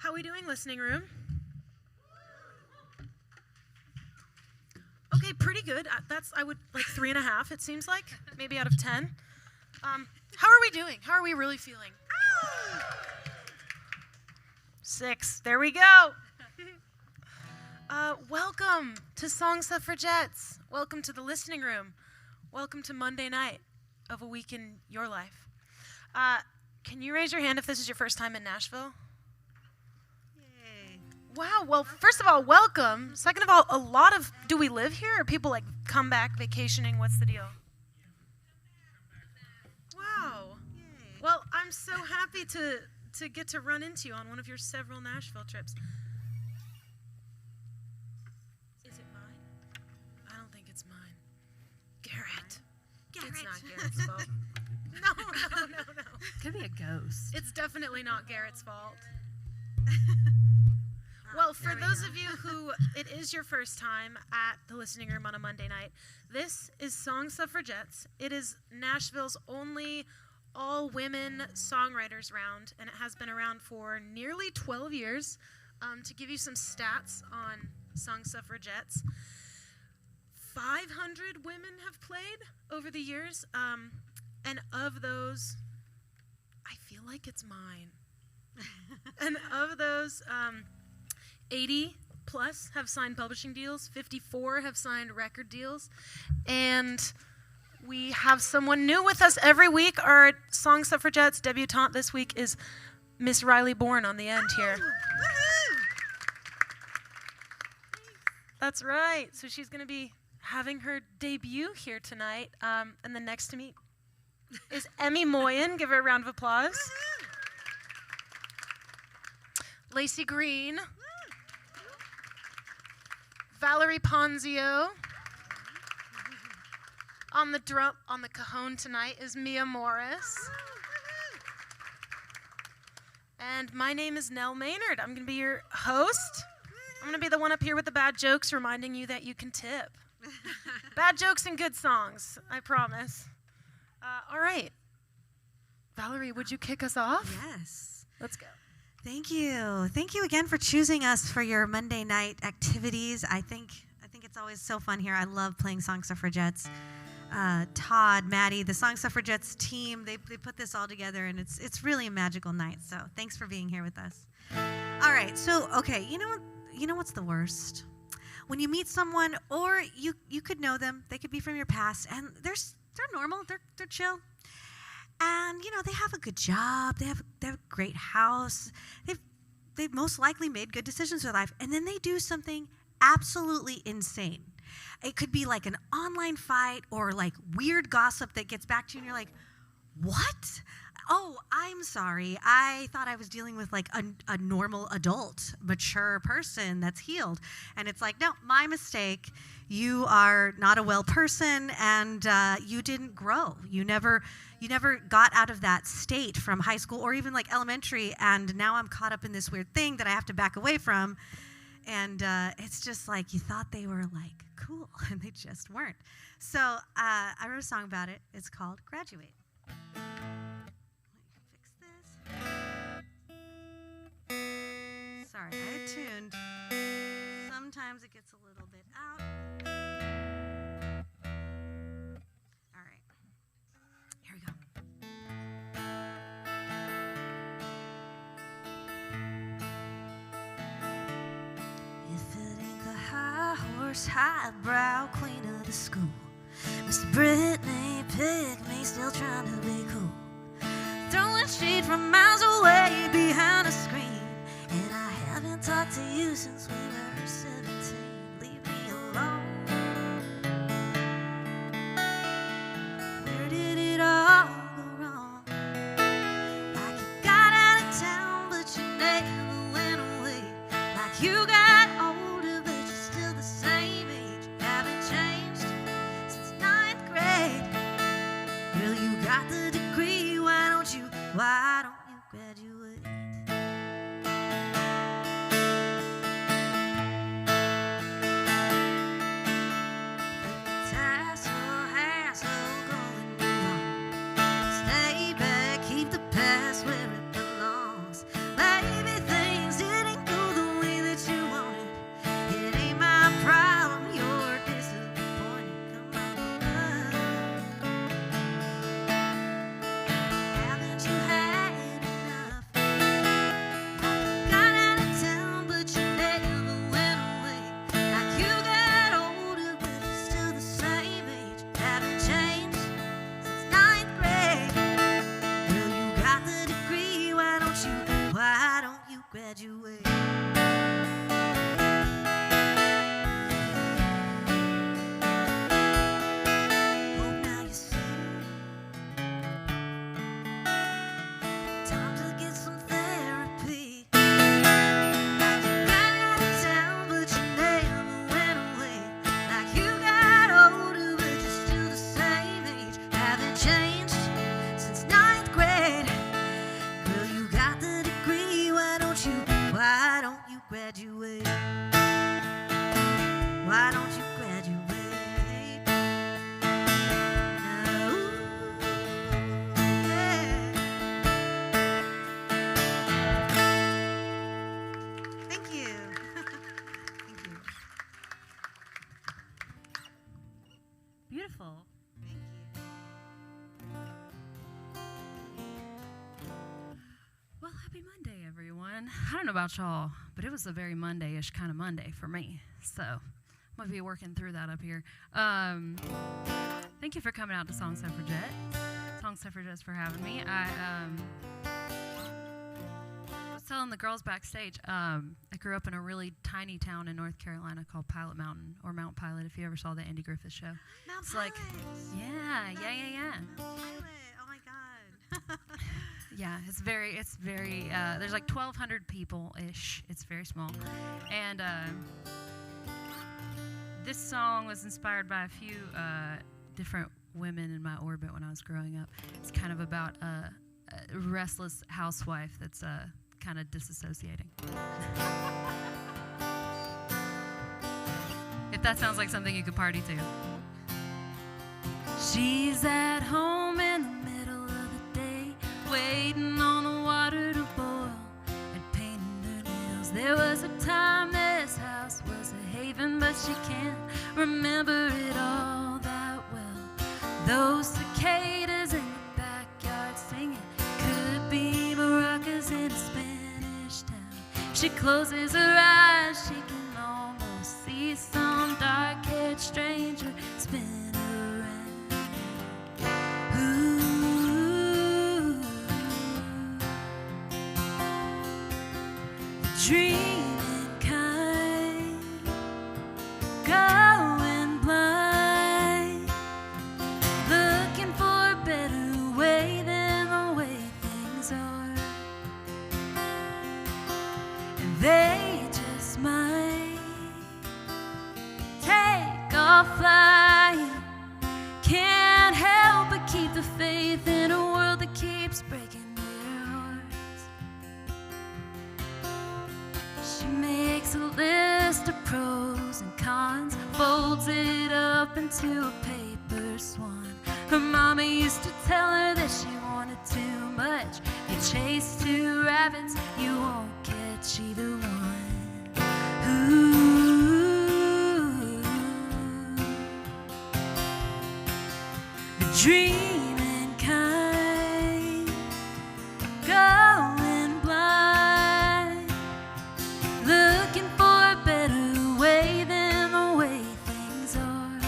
How we doing, listening room? Okay, pretty good. I would like 3.5. It seems like maybe out of 10. How are we doing? How are we really feeling? 6. There we go. Welcome to Song Suffragettes. Welcome to the listening room. Welcome to Monday night of a week in your life. Can you raise your hand if this is your first time in Nashville? Yay. Wow. Well, first of all, welcome. Second of all, do we live here or people like come back vacationing? What's the deal? Wow. Yay. Well, I'm so happy to get to run into you on one of your several Nashville trips. Is it mine? I don't think it's mine. Garrett. It's not Garrett's fault. No. Could be a ghost. It's definitely not Garrett's fault. Well, for those of you who it is your first time at the listening room on a Monday night, this is Song Suffragettes. It is Nashville's only all-women songwriters round, and it has been around for nearly 12 years. To give you some stats on Song Suffragettes, 500 women have played over the years, and of those, I feel like it's mine. And of those, 80 plus have signed publishing deals, 54 have signed record deals, and we have someone new with us every week. Our Song Suffragettes debutante this week is Miss Rylie Bourne on the end here. That's right. So she's going to be having her debut here tonight. And then next to me is Emmy Moyen. Give her a round of applause. Lacey Green. Valerie Ponzio. On the cajon tonight is Mia Morris. And my name is Nell Maynard. I'm going to be your host. I'm going to be the one up here with the bad jokes, reminding you that you can tip. Bad jokes and good songs, I promise. All right. Valerie, would you kick us off? Yes. Let's go. Thank you. Thank you again for choosing us for your Monday night activities. I think it's always so fun here. I love playing Song Suffragettes. Todd, Maddie, the Song Suffragettes team, they put this all together, and it's really a magical night. So thanks for being here with us. All right. So, okay, you know what's the worst? When you meet someone, or you could know them, they could be from your past, and they're normal, they're chill. And, they have a good job, they have a great house, they've most likely made good decisions in their life, and then they do something absolutely insane. It could be like an online fight or like weird gossip that gets back to you, and you're like, what? Oh, I'm sorry. I thought I was dealing with like a normal adult, mature person that's healed. And it's like, no, my mistake. You are not a well person, and you didn't grow. You never got out of that state from high school or even like elementary, and now I'm caught up in this weird thing that I have to back away from. And it's just like you thought they were like cool, and they just weren't. So I wrote a song about it. It's called Graduate. Sorry, I had tuned. Sometimes it gets a little bit out. All right. Here we go. If it ain't the high horse, highbrow queen of the school, Miss Brittany picked me, still trying to be cool. Throwing shade from miles away behind a screen. And I haven't talked to you since we were 17. Leave me alone. Where did it all go wrong? Like you got out of town, but you never went away. Like you got older, but you're still the same age. You haven't changed since 9th grade. Girl, you got the degree. Why don't you graduate? beautiful. Thank you. Well, happy Monday, everyone. I don't know about y'all, but it was a very Monday-ish kind of Monday for me. So I'm going to be working through that up here. Thank you for coming out to Song Suffragettes. Song Suffragettes for having me. I was telling the girls backstage, I grew up in a really tiny town in North Carolina called Pilot Mountain, or Mount Pilot, if you ever saw the Andy Griffith show. Mount It's Pilot. like, yeah. Mount Pilot. Oh my God. Yeah, it's very, there's like 1,200 people-ish. It's very small. And this song was inspired by a few different women in my orbit when I was growing up. It's kind of about a restless housewife that's kind of disassociating. If that sounds like something you could party to. She's at home in the middle of the day, waiting on the water to boil and painting her nails. There was a time this house was a haven, but she can't remember it all that well. Those cicadas in the backyard singing could be maracas in a Spanish town. She closes her eyes, she can almost see some dark-haired stranger spin around. Ooh, dreaming kind, going blind, looking for a better way than the way things are. And they just might take off flying. Can't help but keep the faith in a world that keeps breaking their hearts. She makes a list of pros and cons, folds it up into a paper swan. Her mama used to tell her that she wanted too much. You chase two rabbits, you won't catch either one. Ooh, the dreaming kind, going blind, looking for a better way than the way things are.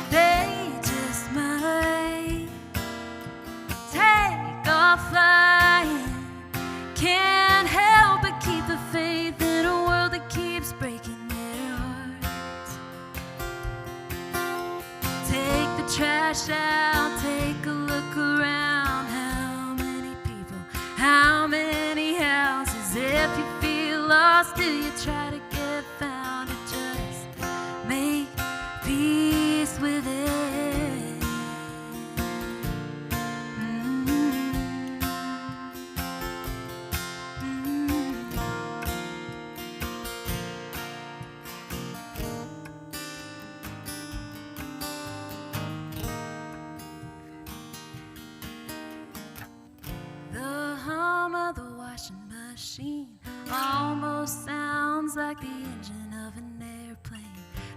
They just might take off flying. Can't help but keep the faith in a world that keeps breaking their hearts. Take the trash out, take a look around. How many people, how many houses? If you feel lost, do you try to get found, or just make peace with it? The hum of the washing machine almost sounds like the engine of an airplane.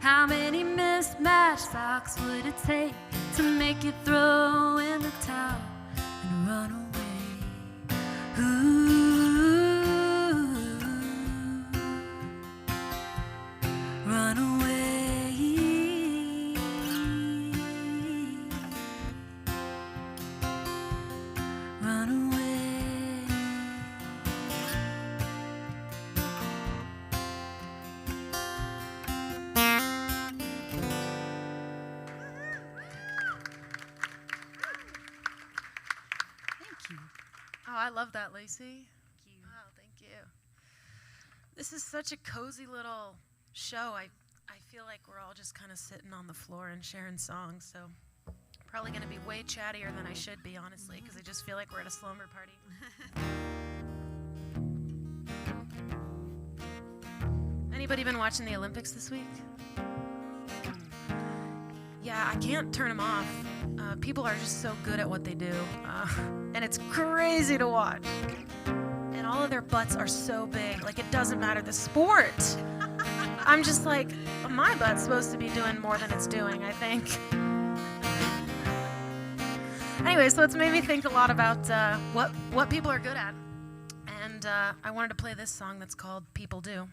How many mismatched socks would it take to make you throw in the towel and run away? Ooh, run away. Run away. Thank you. Oh, I love that, Lacey. Oh, thank you. This is such a cozy little show. I feel like we're all just kind of sitting on the floor and sharing songs, so probably going to be way chattier than I should be, honestly, because I just feel like we're at a slumber party. Anybody been watching the Olympics this week? Yeah, I can't turn them off. People are just so good at what they do, and it's crazy to watch. And all of their butts are so big, like it doesn't matter the sport. I'm just like, my butt's supposed to be doing more than it's doing, I think. Anyway, so it's made me think a lot about what people are good at. And I wanted to play this song that's called People Do.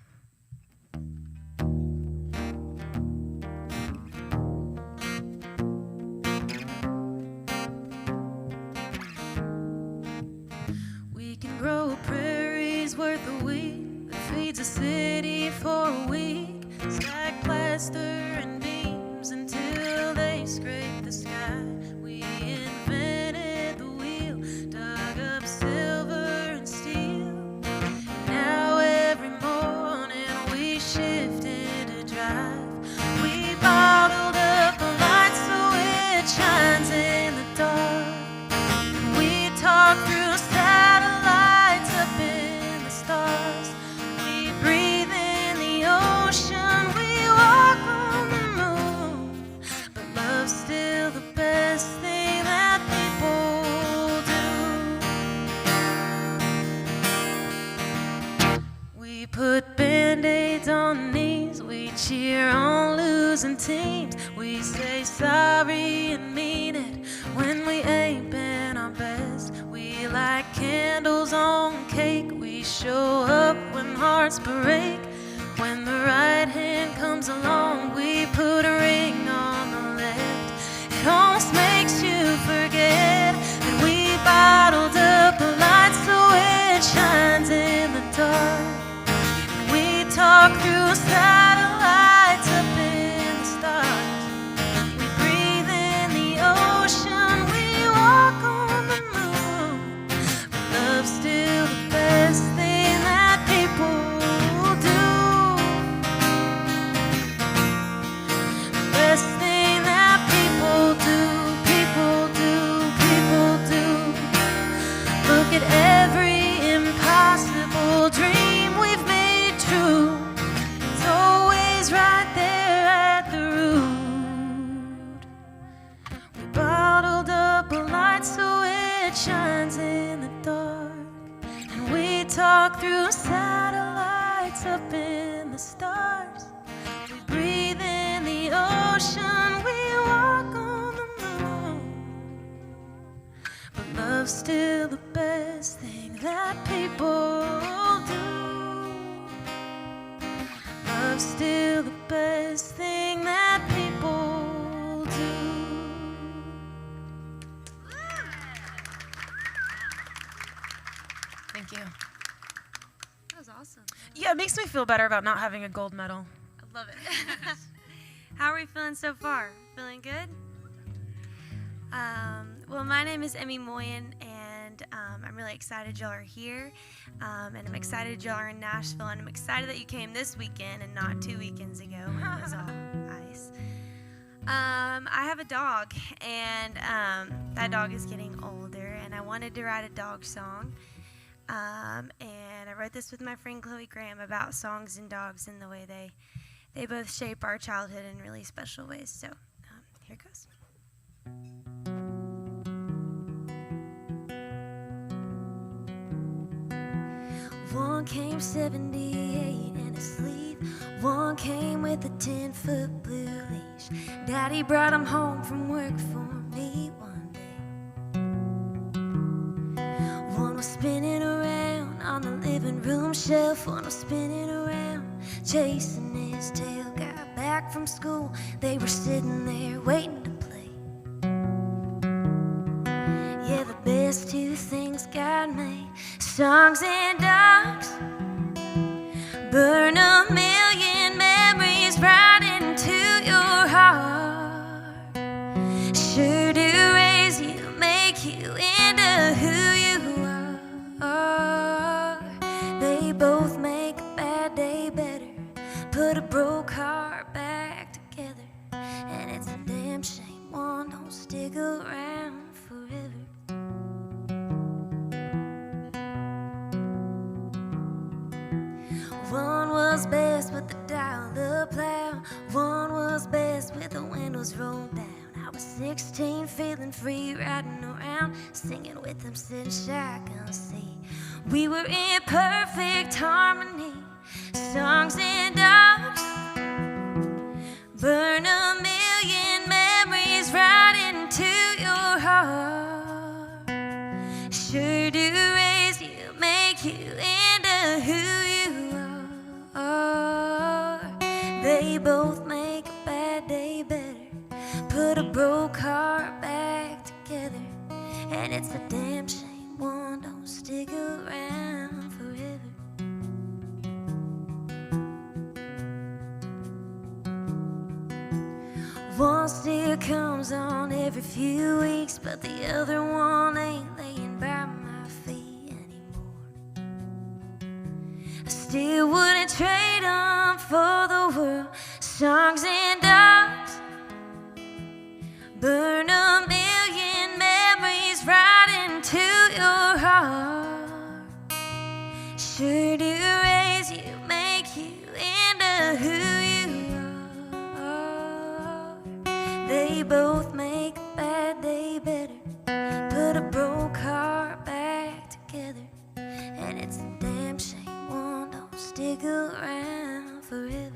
We can grow prairies worth of wheat that feeds a city for a week. Stack plaster and beams until they scrape the sky. We invented the wheel, dug up silver and steel. Now every morning we shifted to drive. We bottled up the light so it shines in the dark. We talk through satellites up in the stars. We breathe in the ocean. We walk on the moon. But love's still the best thing that people do. We put band-aids on knees. We cheer on losing teams. We say sorry and mean it when we ain't been our best. We light candles on cake. We show up when hearts break. When the right hand comes along, we put a ring on the left. It almost makes you forget that we bottled up the light so it shines in the dark. We talk through satellites up in the stars. We breathe in the ocean. We walk on the moon. But love's still the best thing that people do. The best thing that people do, people do, people do. Look at every impossible dream we've made true. It's always right there at the root. We bottled up a light so it shines in the dark. And we talk through satellites up in the stars. We breathe in the ocean. We walk on the moon. But love's still the best thing that people do. Love's still the best thing that people do. Thank you. That was awesome. Yeah, it makes me feel better about not having a gold medal. I love it. How are we feeling so far? Feeling good? Well, my name is Emmy Moyen, and I'm really excited y'all are here. And I'm excited y'all are in Nashville, and I'm excited that you came this weekend and not 2 weekends ago when it was all ice. I have a dog, and that dog is getting older, and I wanted to write a dog song. And I wrote this with my friend Chloe Graham about songs and dogs and the way they both shape our childhood in really special ways. So here it goes. One came 78 in his sleeve. One came with a 10-foot blue leash. Daddy brought him home from work for me one day. One was spinning around on the living room shelf. One was spinning around, chasing his tail. Got back from school, they were sitting there waiting to play. Yeah, the best two things God made, songs and dogs. Burn a million memories right into your heart. Sure do raise you, make you into who you are. They both make a bad day better, put a broke heart back together. And it's a damn shame one don't stick around forever. One was best with the dial-up loud. One was best with the windows rolled down. I was 16, feeling free, riding around, singing with them, sitting shotgun seat. We were in perfect harmony, songs and dogs. They both make a bad day better. Put a broke heart back together. And it's a damn shame one don't stick around forever. One still comes on every few weeks, but the other one ain't laying by my feet anymore. I still wouldn't trade them for the world. Songs and dogs burn a million memories right into your heart. Sure do raise you, make you into who you are. They both make a bad day better. Put a broke heart back together. And it's a damn shame one don't stick around forever.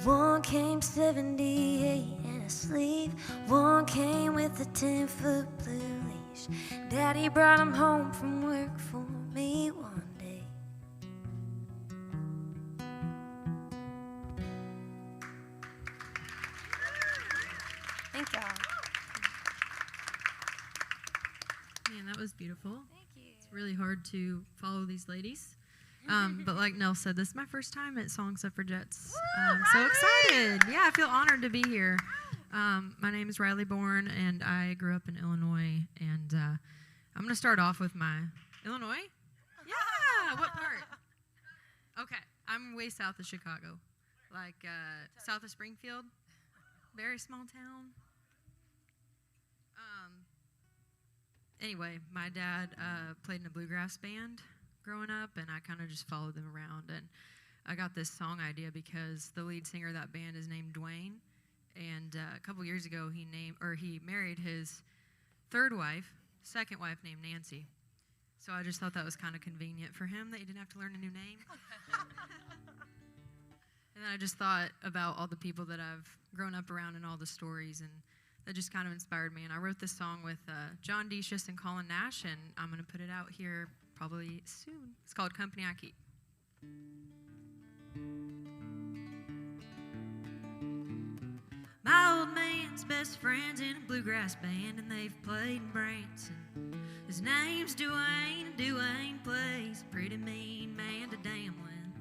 One came 78 and asleep. One came with a 10-foot blue leash. Daddy brought him home from work for me one day. Thank y'all. Man, that was beautiful. Thank you. It's really hard to follow these ladies. But like Nell said, this is my first time at Song Suffragettes. I'm so excited. Yeah, I feel honored to be here. My name is Rylie Bourne, and I grew up in Illinois. And I'm going to start off with my Illinois? Yeah, what part? Okay, I'm way south of Chicago, like south of Springfield. Very small town. Anyway, my dad played in a bluegrass band growing up, and I kind of just followed them around. And I got this song idea because the lead singer of that band is named Dwayne, and a couple years ago he married his second wife named Nancy. So I just thought that was kind of convenient for him that he didn't have to learn a new name. And then I just thought about all the people that I've grown up around and all the stories, and that just kind of inspired me. And I wrote this song with John Decius and Colin Nash, and I'm going to put it out here probably soon. It's called Company I Keep. My old man's best friend's in a bluegrass band, and they've played in Branson. His name's Dwayne, and Dwayne plays a pretty mean man to Damlin.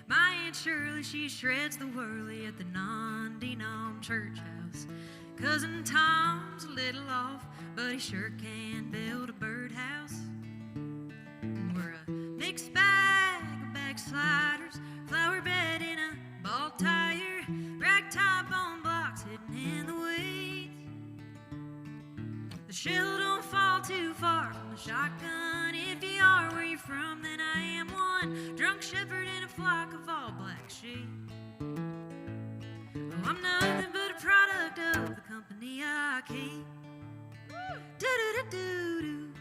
My Aunt Shirley, she shreds the whirly at the non-denom church house. Cousin Tom's a little off, but he sure can build a birdhouse. We're a mixed bag of backsliders, flower bed in a ball tire, ragtop on blocks hidden in the weeds. The shell don't fall too far from the shotgun. If you are where you're from, then I am one. Drunk shepherd in a flock of all black sheep. Oh, I'm nothing but a product of the company I keep. Do-do-do-do-do.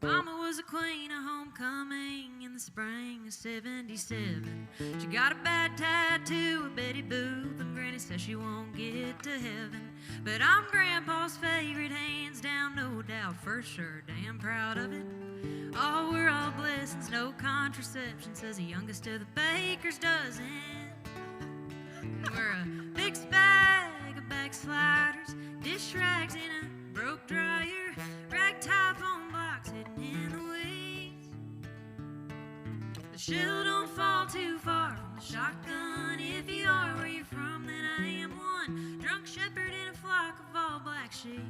Mama was a queen of homecoming in the spring of 77. She got a bad tattoo of Betty Boop, and Granny says she won't get to heaven. But I'm Grandpa's favorite, hands down, no doubt, for sure, damn proud of it. Oh, we're all blessings, no contraception, says the youngest of the baker's dozen. We're a mixed bag of backsliders, dish rags in a broke dryer, ragtop on blocks hidden in the weeds. The shell don't fall too far from the shotgun. If you are where you're from, then I am one. Drunk shepherd in a flock of all black sheep.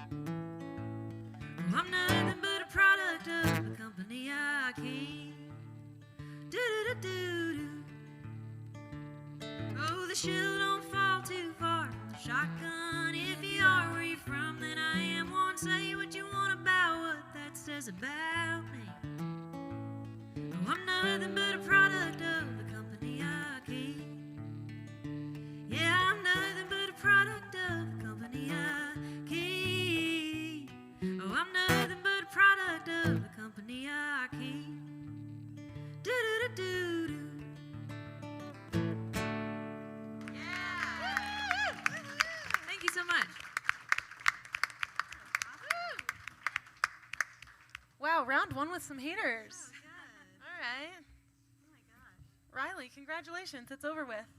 Well, I'm nothing but a product of the company I keep. Do-do-do-do-do. Oh, the shell don't fall too far from the shotgun. If you are where you're from, then I am one. Say what you want about what that says about me. Oh, I'm nothing but a product of the company I keep. Yeah, I'm nothing but a product of the company I keep. Oh, I'm nothing but a product of the company I keep. Do-do-do-do-do. Thank you so much. Wow, round one with some haters. Oh, good. All right. Oh my gosh. Riley, congratulations. It's over with.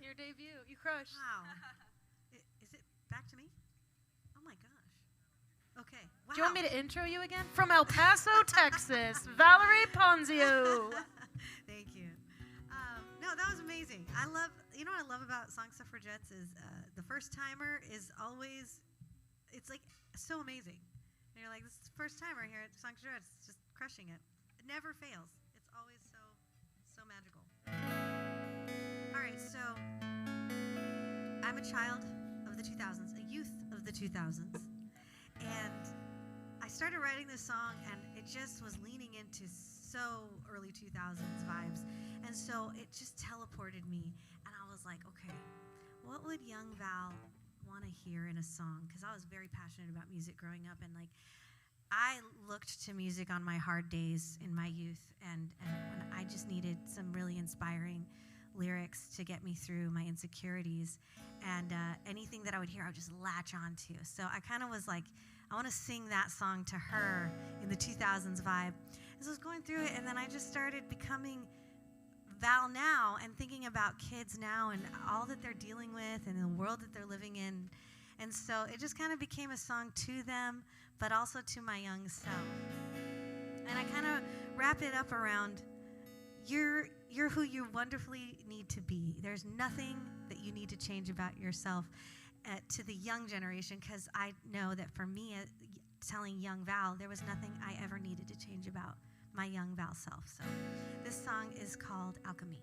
Your debut. You crushed. Wow. Is it back to me? Oh my gosh. Okay. Wow. Do you want me to intro you again? From El Paso, Texas, Valerie Ponzio. Thank you. No, that was amazing. I love, you know what I love about Song Suffragettes is the first timer is always, it's like so amazing. And you're like, this is the first timer here at Song Suffragettes, just crushing it. It never fails. It's always so magical. All right, so I'm a child of the 2000s, a youth of the 2000s, and I started writing this song, and it just was leaning into so early 2000s vibes, and so it just teleported me, and I was like, okay, what would young Val want to hear in a song? Because I was very passionate about music growing up, and like I looked to music on my hard days in my youth, and when I just needed some really inspiring lyrics to get me through my insecurities, and anything that I would hear, I would just latch onto. So I kind of was like, I want to sing that song to her in the 2000s vibe. As I was going through it, and then I just started becoming Val now and thinking about kids now and all that they're dealing with and the world that they're living in. And so it just kind of became a song to them, but also to my young self. And I kind of wrap it up around, you're who you wonderfully need to be. There's nothing that you need to change about yourself to the young generation, because I know that for me, telling young Val, there was nothing I ever needed to change about my young Val self. So this song is called Alchemy.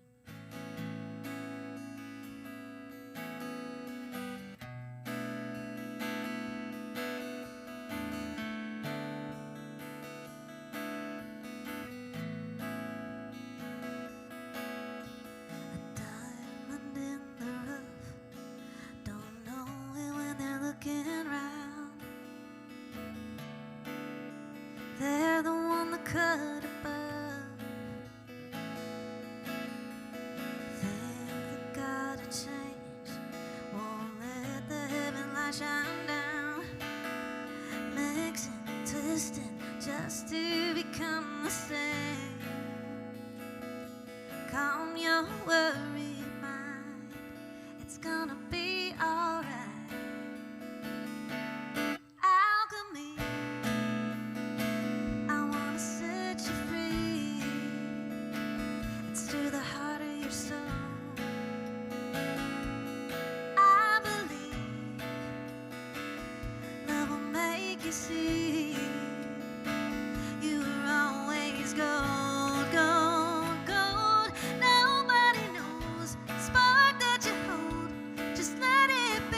They're the one that cut above. Think they gotta change, won't let the heaven light shine down. Mixing, twisting, just to become the same. Calm your worried mind, it's gonna be alright. See, you were always gold, gold, gold. Nobody knows the spark that you hold. Just let it be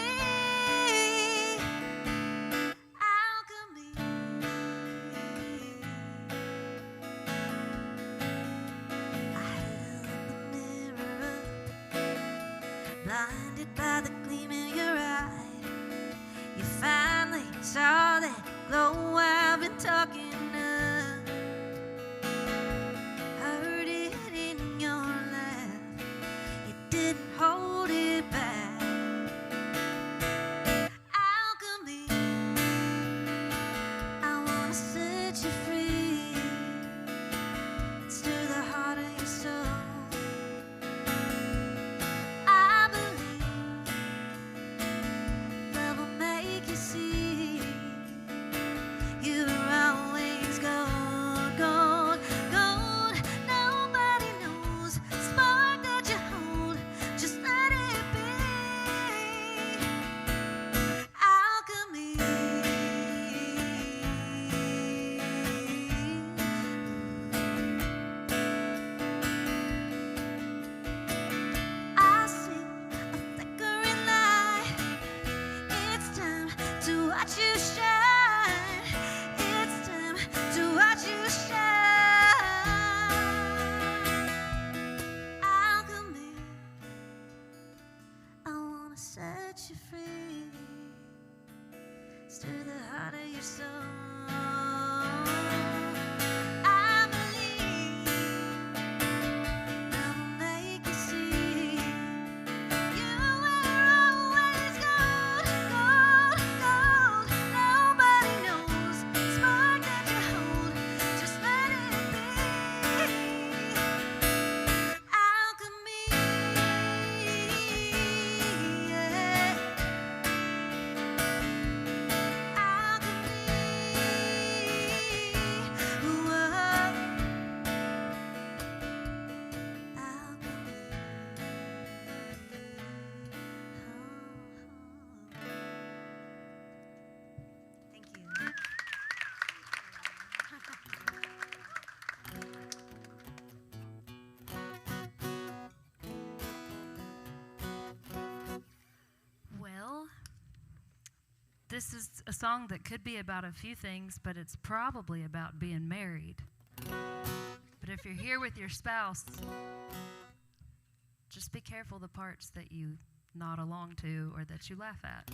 alchemy. I held the mirror up, blinded by the gleam in your eye. You finally saw that glow I've been talking of. Heard it in your laugh. You didn't hold it back. Alchemy, I wanna set you free. Stir the heart of your soul. I believe love will make you see. You were always gold, gold, gold. Nobody knows the spark that you hold. Just let it be alchemy. I see a flickering light. It's time to watch you shine. It's time to watch you shine. Alchemy, I wanna set you free. Stir the heart of your soul. I believe love will make you see. You were always gold, gold, gold. this is a song that could be about a few things, but it's probably about being married. But if you're here with your spouse, just be careful the parts that you nod along to or that you laugh at,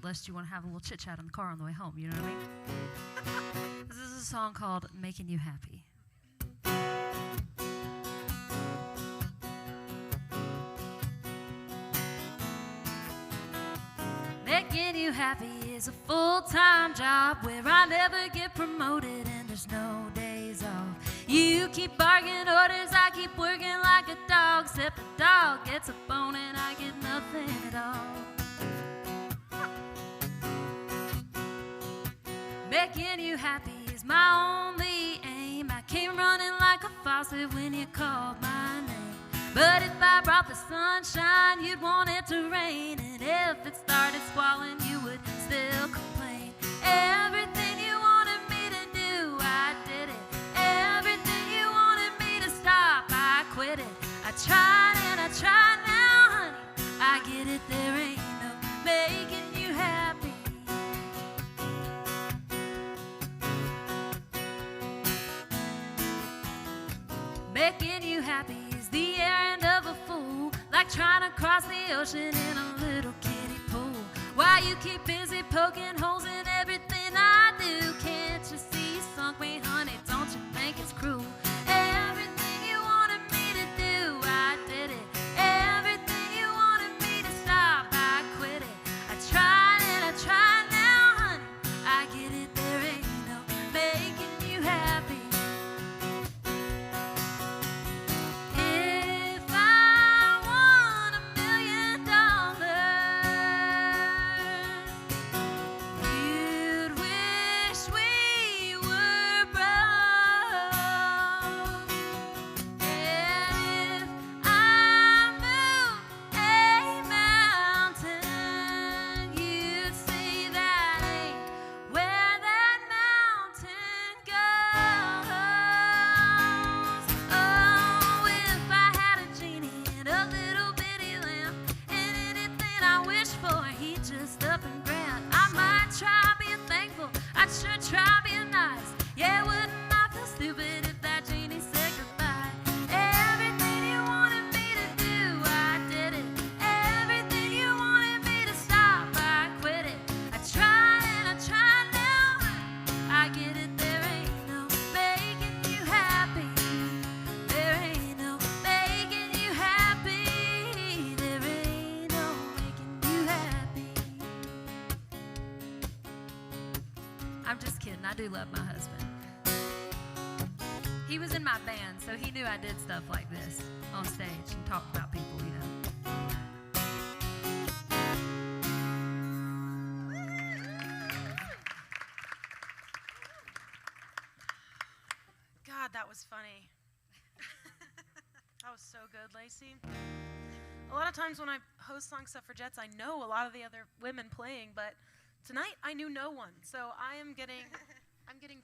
lest you want to have a little chit-chat in the car on the way home, you know what I mean? This is a song called Making You Happy. Making you happy is a full-time job where I never get promoted and there's no days off. You keep barking orders, I keep working like a dog, except the dog gets a bone and I get nothing at all. Making you happy is my only aim. I came running like a faucet when you called my name. But if I brought the sunshine, you'd want it to rain. And if it started squalling, you would still complain. Everything you wanted me to do, I did it. Everything you wanted me to stop, I quit it. I tried and I tried now, honey. I get it, there ain't no making you happy. Making you happy is the errand of a fool, like trying to cross the ocean in a little kiddie pool. Why you keep busy poking holes in everything I do? Can't you see you sunk me, honey? Don't you think it's cruel? Everything you wanted me to do, I did it. Everything you wanted me to stop, I quit it. I tried and I tried now, honey. I get it, there ain't no making you happy. I do love my husband. He was in my band, so he knew I did stuff like this on stage and talked about people, you know. God, that was funny. That was so good, Lacey. A lot of times when I host Song Suffragettes, I know a lot of the other women playing, but tonight I knew no one. So I'm getting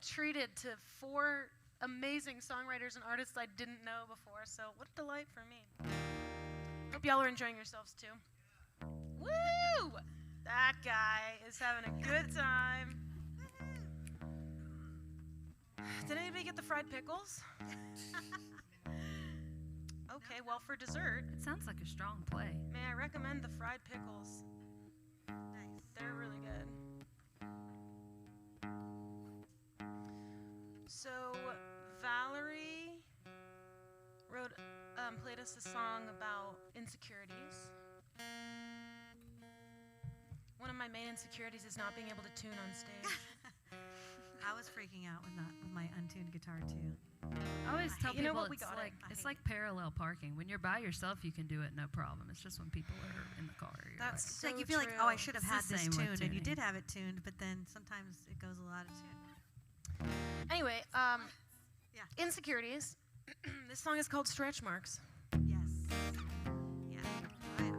treated to 4 amazing songwriters and artists I didn't know before. So what a delight for me. Hope y'all are enjoying yourselves too. Woo! That guy is having a good time. Did anybody get the fried pickles? Okay, well, for dessert, It sounds like a strong play. may I recommend the fried pickles? Nice. They're really good. So, Valerie played us a song about insecurities. One of my main insecurities is not being able to tune on stage. I was freaking out with my untuned guitar too. I always tell You know people what? We got it. it's like parallel parking. When you're by yourself, you can do it no problem. It's just when people are in the car. You're That's It's so like you feel like, true. oh, I should have It's had the this same with tuned, and you tuning. did have it tuned, but then sometimes it goes a lot of tune. Anyway, Yeah. insecurities. This song is called Stretch Marks. Yes. Yeah. Oh, yeah.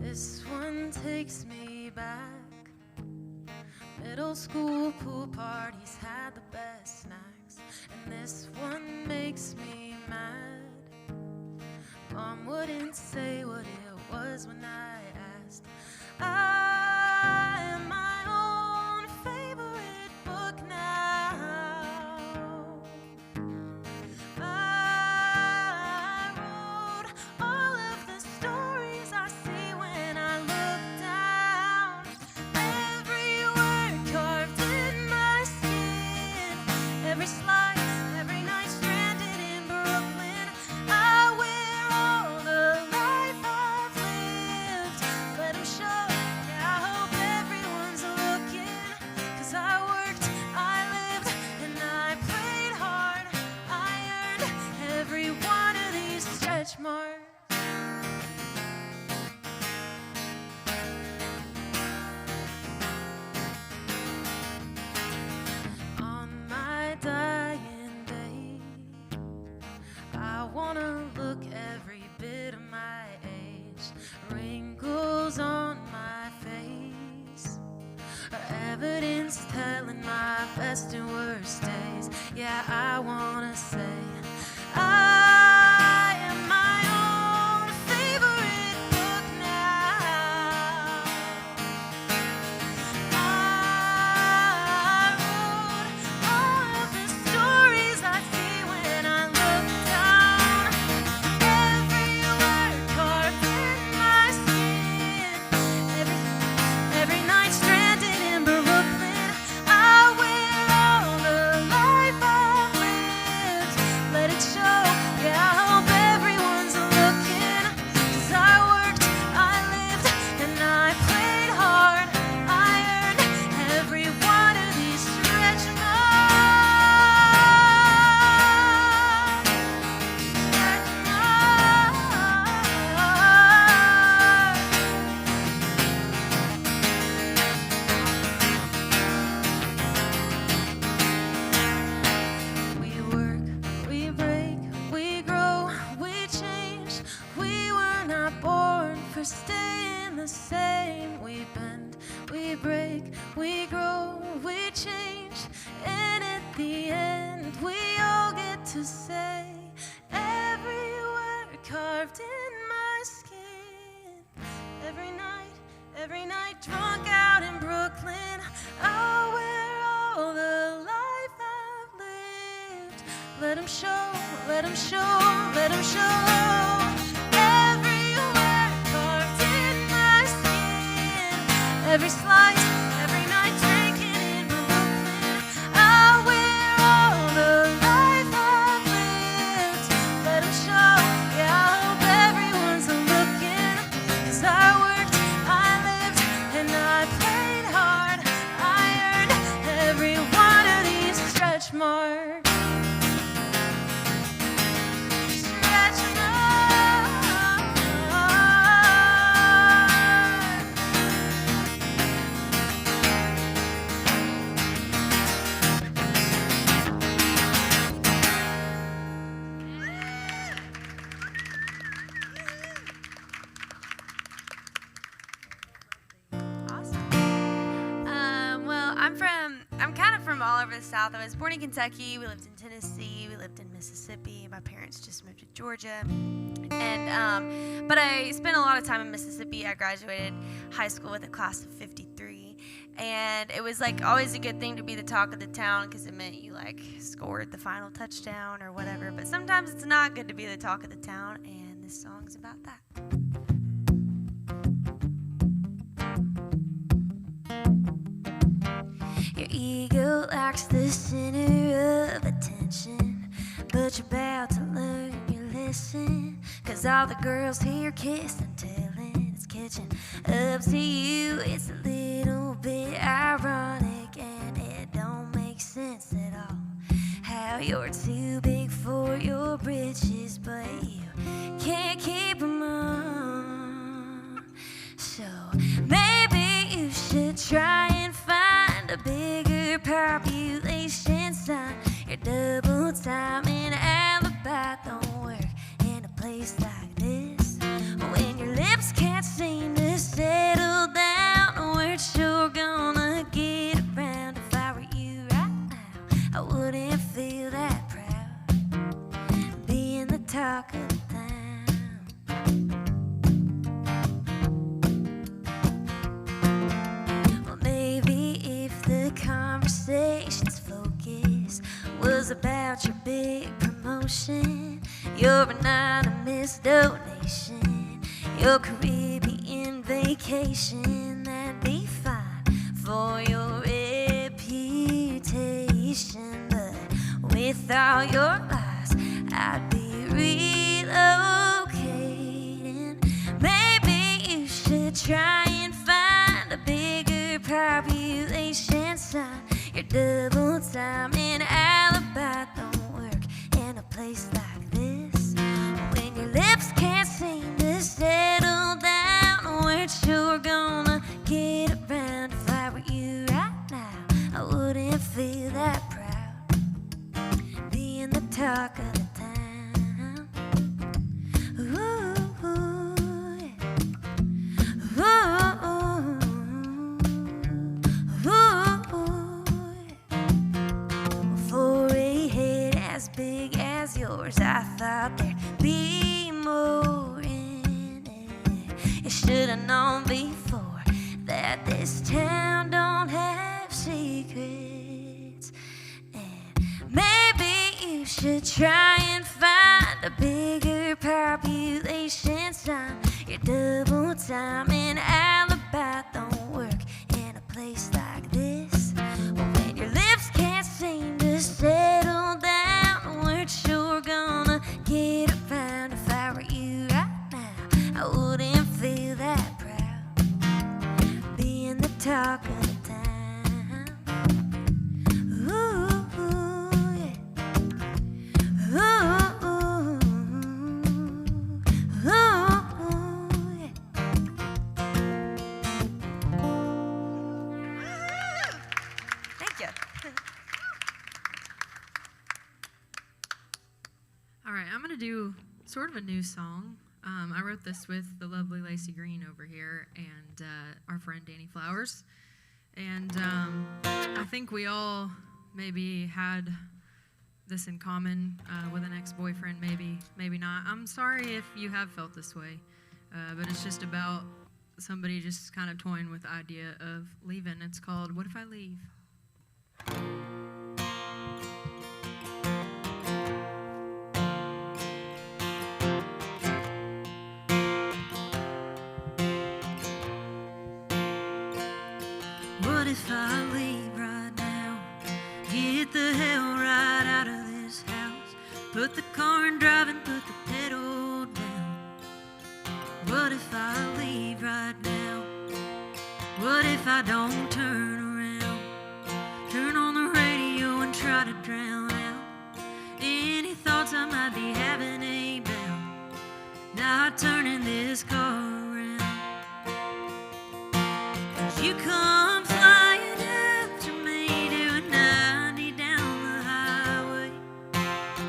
This one takes me back. Middle school pool parties had the best snacks. And this one makes me mad. Mom wouldn't say what it was when I asked. I am my own favorite book now. I wrote all of the stories I see when I look down. Every word carved in my skin, every slice, every night stranded in Brooklyn. I wear all the life I've lived. Let 'em show, yeah, I hope everyone's looking. 'Cause I worked, I lived, and I played hard. I earned every one of these stretch marks. On my dying day, I wanna look every bit of my age. Wrinkles on my face are evidence telling my best and worst days. Yeah, I wanna say I am my own favorite book now. I wrote all of the stories I see when I look down. Every word carved in my skin, every night stranded in Brooklyn. I wear all the life I've lived. Let it show, yeah, I hope everyone's looking. 'Cause I worked, I lived, and I played hard. I earned every one of these stretch marks. Stretch marks. We work, we break, we grow, we change. We were not born for staying the same. We bend, we break, we grow, we change. And at the end, we all get to say every word carved in my skin. Every night drunk out in Brooklyn. I'll wear all the life I've lived. Let 'em show, let 'em show, let 'em show. Every word carved in my skin, every slice, every night drinking in Brooklyn. I'll wear all the life I've lived. Let 'em show, yeah, I hope everyone's looking. 'Cause I worked, I lived, and I played hard. I earned every one of these stretch marks. Stretch marks. Well, I'm kind of from all over the South. I was born in Kentucky. We lived in Tennessee. We lived in Mississippi. My parents just moved to Georgia. And but I spent a lot of time in Mississippi. I graduated high school with a class of 53. And it was like always a good thing to be the talk of the town because it meant you like scored the final touchdown or whatever. But sometimes it's not good to be the talk of the town, and this song's about that. Your ego lacks the center of attention, but you're about to learn your lesson. 'Cause all the girls here kiss and telling, it's catching up to you. It's a little bit ironic and it don't make sense at all. How you're too big for your britches, but you can't keep 'em on. So maybe you should try and find a bigger population sign. Your double time and alibi don't work in a place like this. When your lips can't seem to settle down, we're sure gonna get around. If I were you right now, I wouldn't feel that proud being the talk of the town. was about your big promotion, your anonymous donation, your Caribbean vacation. That'd be fine for your reputation, but with all your lies, I'd be relocating. Maybe you should try and find a bigger population sign. Your double time in alibi don't work in a place like this. When your lips can't seem to settle down, weren't sure gonna get around. If I were you right now, I wouldn't feel that proud being the talk of the town. Ooh, yeah. For a head as big as yours, I thought there'd be more in it. You should have known before that this town don't have secrets. And maybe you should try and find a bigger population sign. Your double time in alibi don't work in a place like this. When your lips can't seem to settle down, weren't sure gonna get around. If I were you right now, I wouldn't feel that proud being the talk of the town. Ooh, yeah. Ooh, yeah. Thank you. All right, I'm going to do sort of a new song. I wrote this with the lovely Lacey Green over here and our friend Danny Flowers. And I think we all maybe had this in common with an ex-boyfriend, maybe not. I'm sorry if you have felt this way, but it's just about somebody just kind of toying with the idea of leaving. It's called What If I Leave? What if I leave right now? Get the hell right out of this house. Put the car in drive and put the pedal down. What if I leave right now? What if I don't turn around? Turn on the radio and try to drown out any thoughts I might be having about not turning this car around. 'Cause you come flying after me, doing 90 down the highway,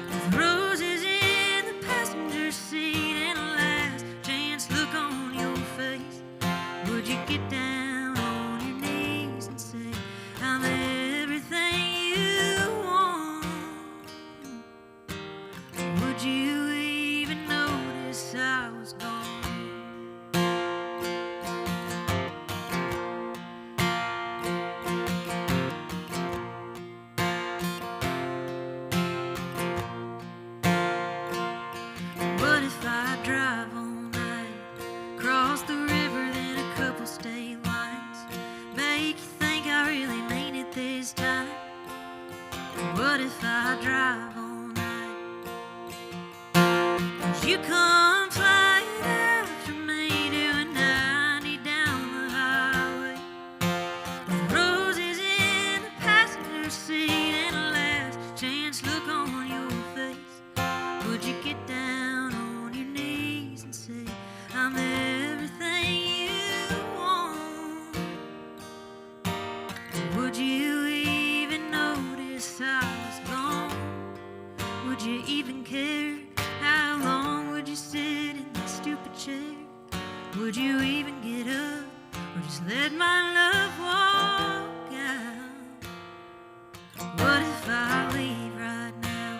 with roses in the passenger seat and a last chance look on your face. Would you get down on your knees and say, I'm everything you want? Would you even notice I was gone? What if I drive all night, cross the river, then a couple state lines, make you think I really mean it this time? What if I drive all night? 'Cause you come flying after me, doing 90 down the highway, with roses in the passenger seat and a last chance look on your face. Would you get down on your knees and say, I'm everything you want? Would you even notice I was gone? Would you even care? How long would you sit in that stupid chair? Would you even get up or just let my love walk out? What if I leave right now?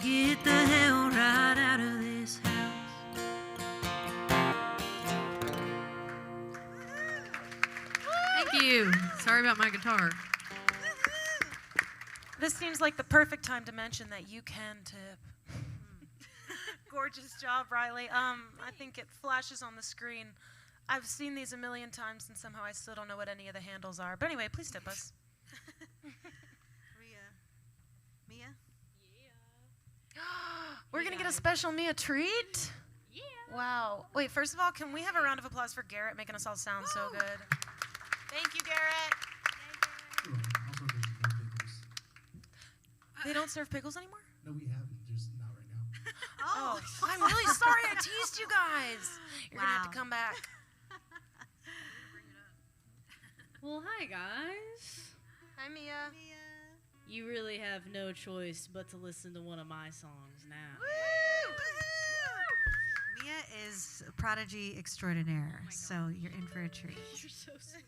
Get the hell right out of this house. Thank you. you. Sorry about my guitar. This seems like the perfect time to mention that you can tip. Gorgeous job, Rylie. I think it flashes on the screen. I've seen these a million times, and somehow I still don't know what any of the handles are. But anyway, please tip us. Mia? We're going to get a special Mia treat? Yeah. Wow. Wait, first of all, can we have a round of applause for Garrett making us all sound so good? Thank you, Garrett. They don't serve pickles anymore? No, we haven't. Just not right now. Oh, I'm really sorry I teased you guys. You're going to have to come back. Well, hi, guys. Hi, Mia. You really have no choice but to listen to one of my songs now. Mia is a prodigy extraordinaire, so you're in for a treat. You're so sweet.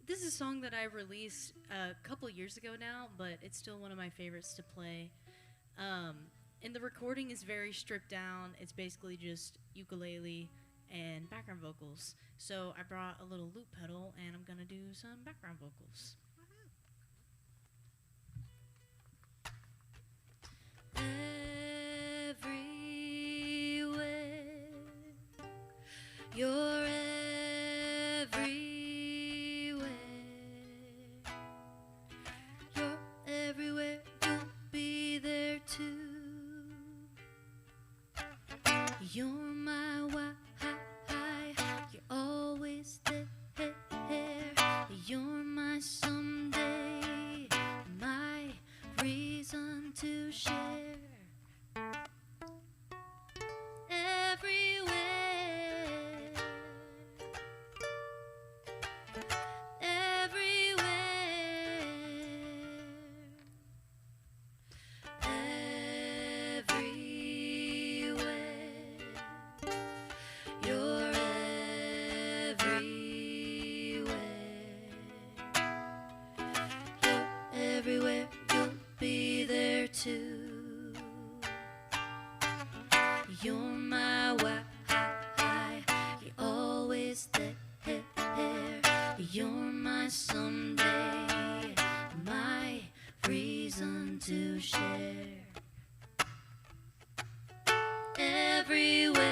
This is a song that I released a couple years ago now, but it's still one of my favorites to play. And the recording is very stripped down. It's basically just ukulele and background vocals. So I brought a little loop pedal, and I'm going to do some background vocals. Everywhere, you're everywhere. You're everywhere, you'll be there too. You're my why, you're always there. You're my someday, my reason to share. Everywhere, you'll be there too. You're my why, you're always there. You're my someday, my reason to share. Everywhere,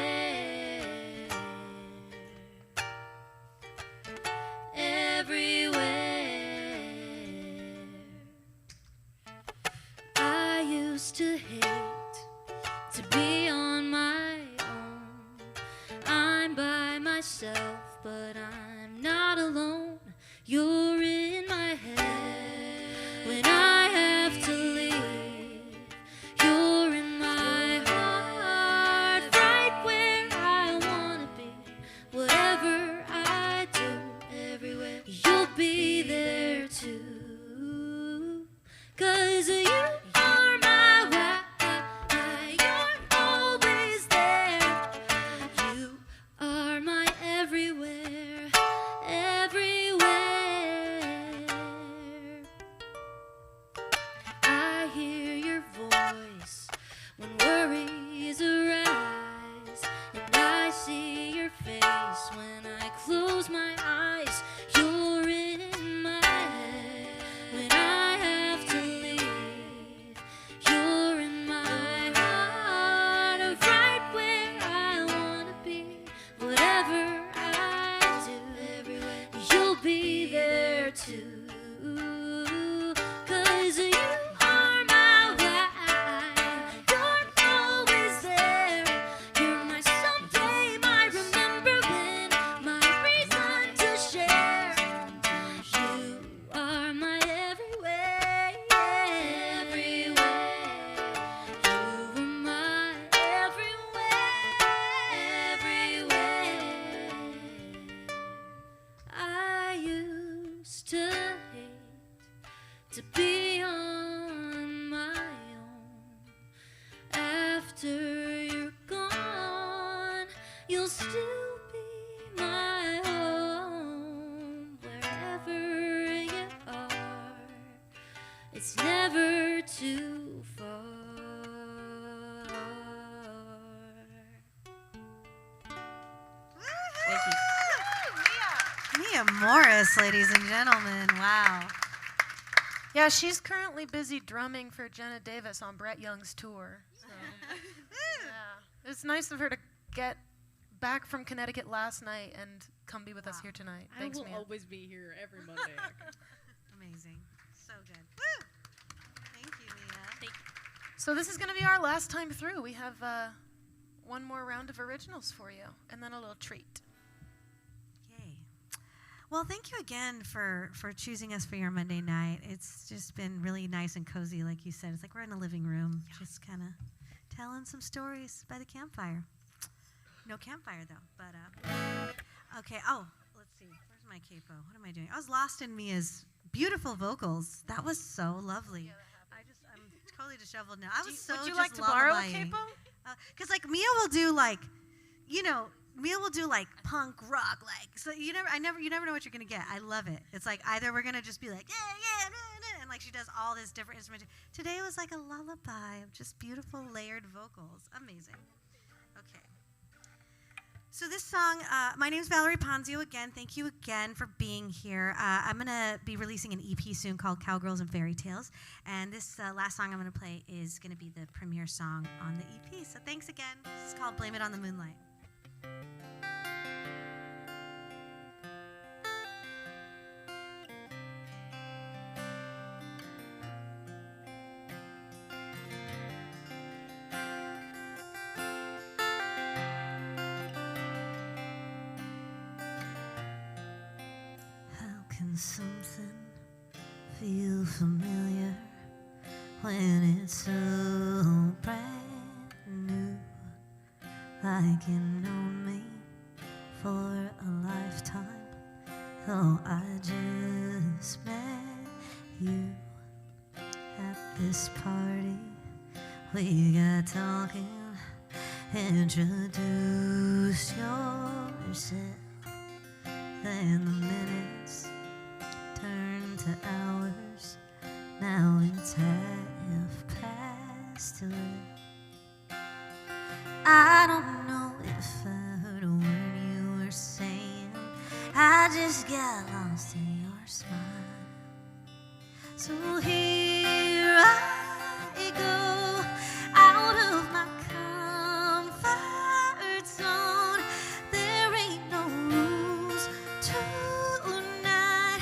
I used to hate to be on my own. I'm by myself, but I'm not alone. You're in my head when I have to leave. You're in my heart, right where I wanna be. Whatever I do, everywhere, you'll be there too. 'Cause you are my why, you're always there. You are my everywhere, everywhere. I hear your voice when worries arise, and I see your face when I close my eyes. You're in my head when I have to leave. You're in my heart, right where I wanna be. Whatever I do, everywhere, you'll be there too. 'Cause you are my why, you're always there. You're my someday, my remember when, my reason to share. You are my everywhere, everywhere. You are my everywhere, everywhere. I used to hate to be on my own. After you're gone, you'll still be my home. Wherever you are, it's never too far. Thank you. Mia, Mia Morris, ladies and gentlemen. Wow. Yeah, she's currently busy drumming for Jenna Davis on Brett Young's tour. So. Yeah. It's nice of her to get back from Connecticut last night and come be with us here tonight. Thanks, I will Mia. always be here every Monday. Amazing. So good. Woo! Thank you, Mia. So this is going to be our last time through. We have one more round of originals for you, and then a little treat. Yay. Well, thank you again for choosing us for your Monday night. It's just been really nice and cozy, like you said. It's like we're in a living room, just kind of telling some stories by the campfire. No campfire, though. But okay. Oh, let's see. Where's my capo? What am I doing? I was lost in Mia's beautiful vocals. That was so lovely. I'm totally disheveled now. I was so Would you just like to borrow a lullabying. capo? Because like Mia will do like, Mia will do like punk rock, like so you never know what you're gonna get. I love it. It's like either we're gonna just be like and like she does all this different instrumentation. Today was like a lullaby of just beautiful layered vocals. Amazing. Okay. So this song, my name's Valerie Ponzio again. Thank you again for being here. I'm going to be releasing an EP soon called Cowgirls and Fairy Tales. And this last song I'm going to play is going to be the premiere song on the EP. So thanks again. This is called Blame It on the Moonlight. Something feel familiar when it's so brand new, like you know me for a lifetime, though I just met you at this party. We got talking, introduce yourself, then the minutes turn to hours. Now it's 12:30. I don't know if I heard a word you were saying. I just got lost in your smile. So here I go, out of my comfort zone. There ain't no rules tonight.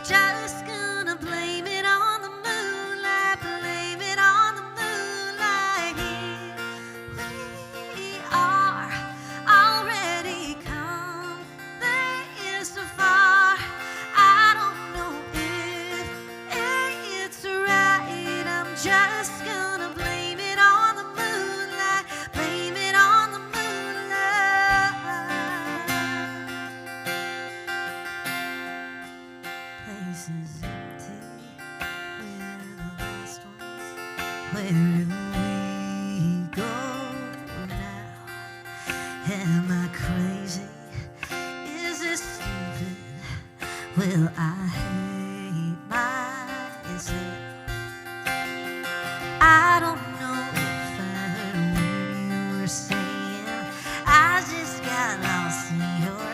Just gonna blame it on the moonlight, blame it on the moonlight. Here we are, already come this far. I don't know if it's right. I'm just gonna blame it on the moonlight, blame it on the moonlight. Places empty, we're the last ones. Where do we go now? Am I crazy? Is this stupid? Will I hate myself? I don't know if I heard a word you were saying. I just got lost in your eyes.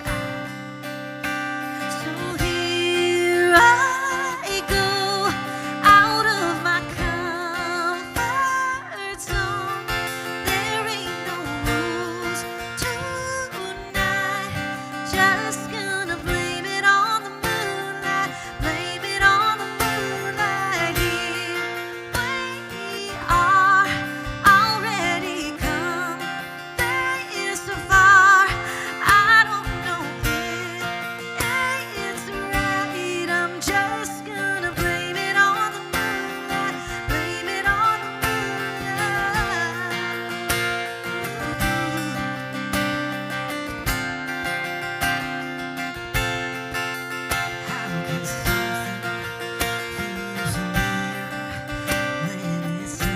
So here I go, out of my comfort zone. There ain't no rules tonight. Just gonna blame it on the moonlight, blame it on the moonlight. Here we are, already come this far. I don't know if it's right. I'm just gonna blame it on the moonlight, blame it on the How can something feel familiar when it's so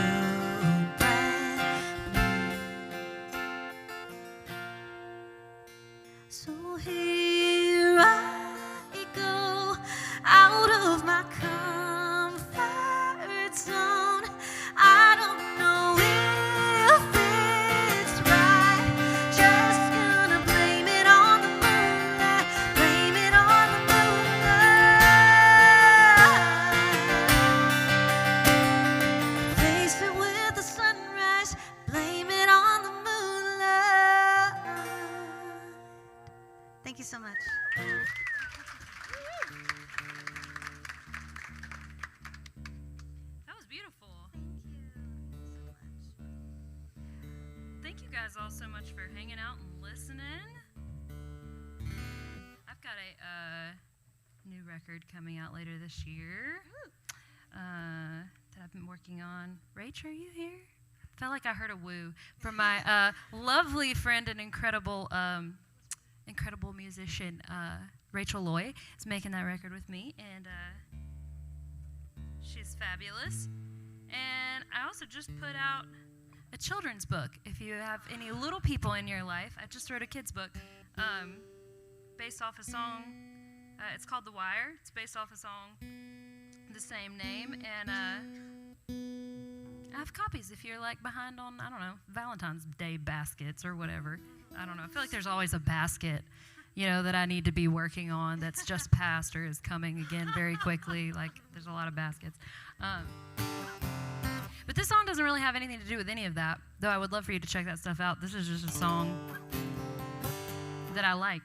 brand new? So here I go, out of my comfort zone. I don't know if it's right. Just gonna blame it on the moonlight, blame it on the moonlight. so much. That was beautiful. Thank you guys all so much for hanging out and listening. I've got a new record coming out later this year that I've been working on. Rach, are you here? Felt like I heard a woo from my lovely friend and incredible musician, Rachel Loy, is making that record with me, and she's fabulous. And I also just put out a children's book. If you have any little people in your life, I just wrote a kid's book based off a song. It's called The Wire. It's based off a song the same name, and I have copies if you're like behind on, I don't know, Valentine's Day baskets or whatever. I don't know. I feel like there's always a basket, you know, that I need to be working on that's just passed or is coming again very quickly. Like, there's a lot of baskets. But this song doesn't really have anything to do with any of that, though I would love for you to check that stuff out. This is just a song that I like.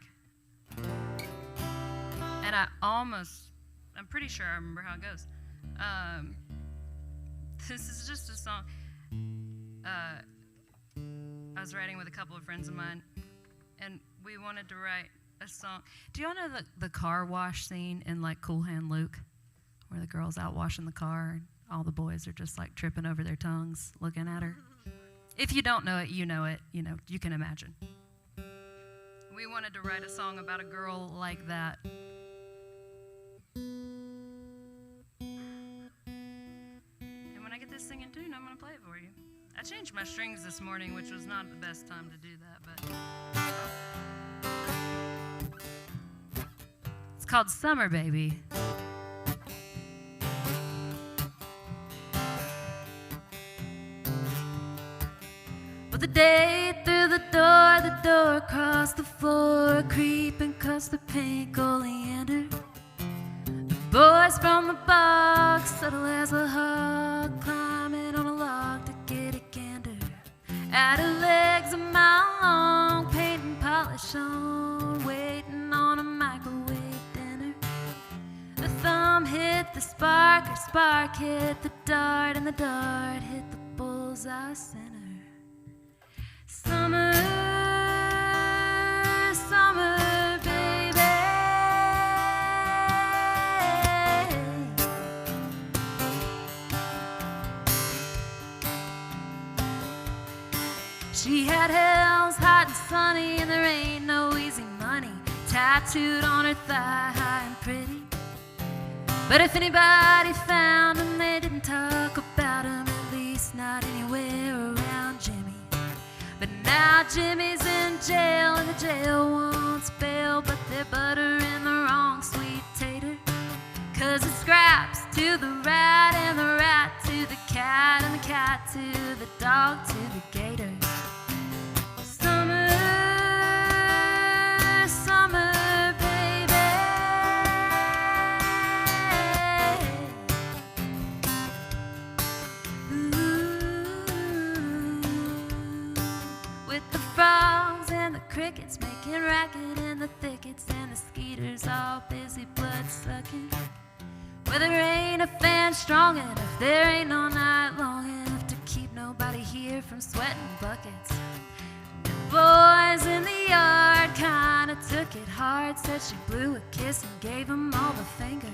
And I'm pretty sure I remember how it goes. This is just a song I was writing with a couple of friends of mine, and we wanted to write a song. Do y'all know the car wash scene in like Cool Hand Luke, where the girl's out washing the car and all the boys are just like tripping over their tongues looking at her? If you don't know it, you know it. You know, you can imagine. We wanted to write a song about a girl like that. And when I get this singing tune, I'm going to play it for you. I changed my strings this morning, which was not the best time to do that, but it's called Summer Baby. But the day through the door across the floor, creeping across the pink oleander. The boys from the box, subtle as a hawk, climbing on a log to get a gander at her legs a mile long, paint and polish on, waiting on a microwave dinner. The thumb hit the spark, her spark hit the dart, and the dart hit the bullseye center. Summer, summer, baby. She had hells hot and sunny, and there ain't no easy money tattooed on her thigh, high and pretty. But if anybody found him, they didn't talk about him, at least not anywhere around Jimmy. But now Jimmy's in jail, and the jail wants bail, but they're buttering the wrong sweet tater. 'Cause it scraps to the rat, and the rat to the cat, and the cat to the dog, to the gator. Summer, summer, baby. With the frogs and the crickets making racket in the thickets, and the skeeters all busy blood sucking. Where there ain't a fan strong enough, there ain't no night long enough to keep nobody here from sweating buckets. The boys in the yard kinda took it hard, said she blew a kiss and gave 'em all the finger.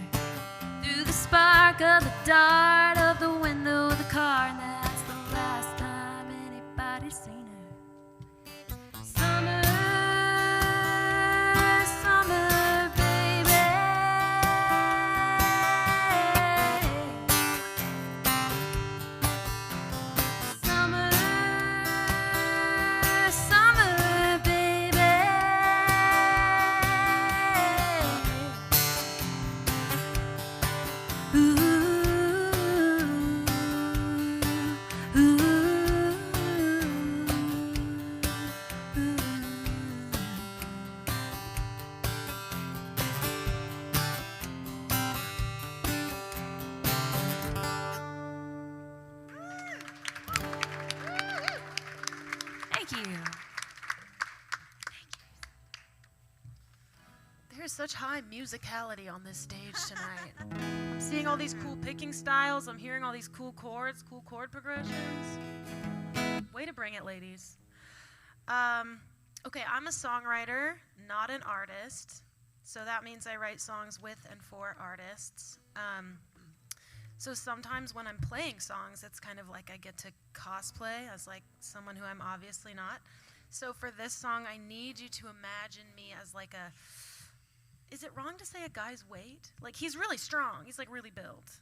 Through the spark of the dart of the window of the car, and that's the last time anybody's seen her. Summer, summer, baby. Summer, summer, baby. Ooh, ooh. Thank you. There's such high musicality on this stage tonight. I'm seeing all these cool picking styles. I'm hearing all these cool chords, cool chord progressions. Way to bring it, ladies. Okay, I'm a songwriter, not an artist. So that means I write songs with and for artists. So sometimes when I'm playing songs, it's kind of like I get to cosplay as like someone who I'm obviously not. So for this song, I need you to imagine me as like a, is it wrong to say a guy's weight? Like he's really strong, he's like really built.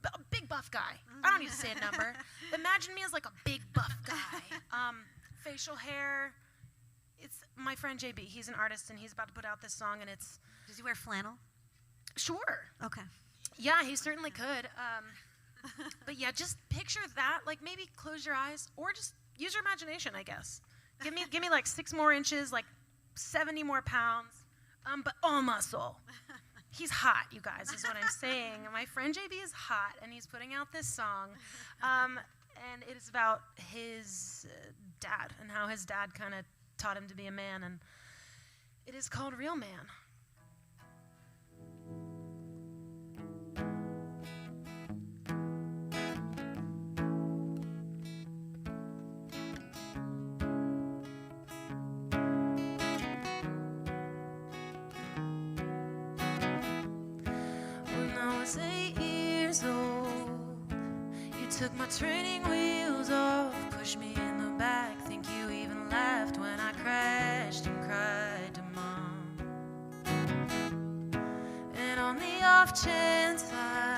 A big buff guy. I don't need to say a number. Imagine me as like a big buff guy. Facial hair. It's my friend JB, he's an artist and he's about to put out this song and it's... Does he wear flannel? Sure. Okay. Yeah, he certainly could. But yeah, just picture that. Like maybe close your eyes or just use your imagination, I guess. Give me like 6 more inches, like 70 more pounds, but all muscle. He's hot, you guys, is what I'm saying. My friend JB is hot, and he's putting out this song. And it is about his dad and how his dad kind of taught him to be a man. And it is called Real Man. Took my training wheels off, pushed me in the back. Think you even laughed when I crashed and cried to Mom. And on the off chance I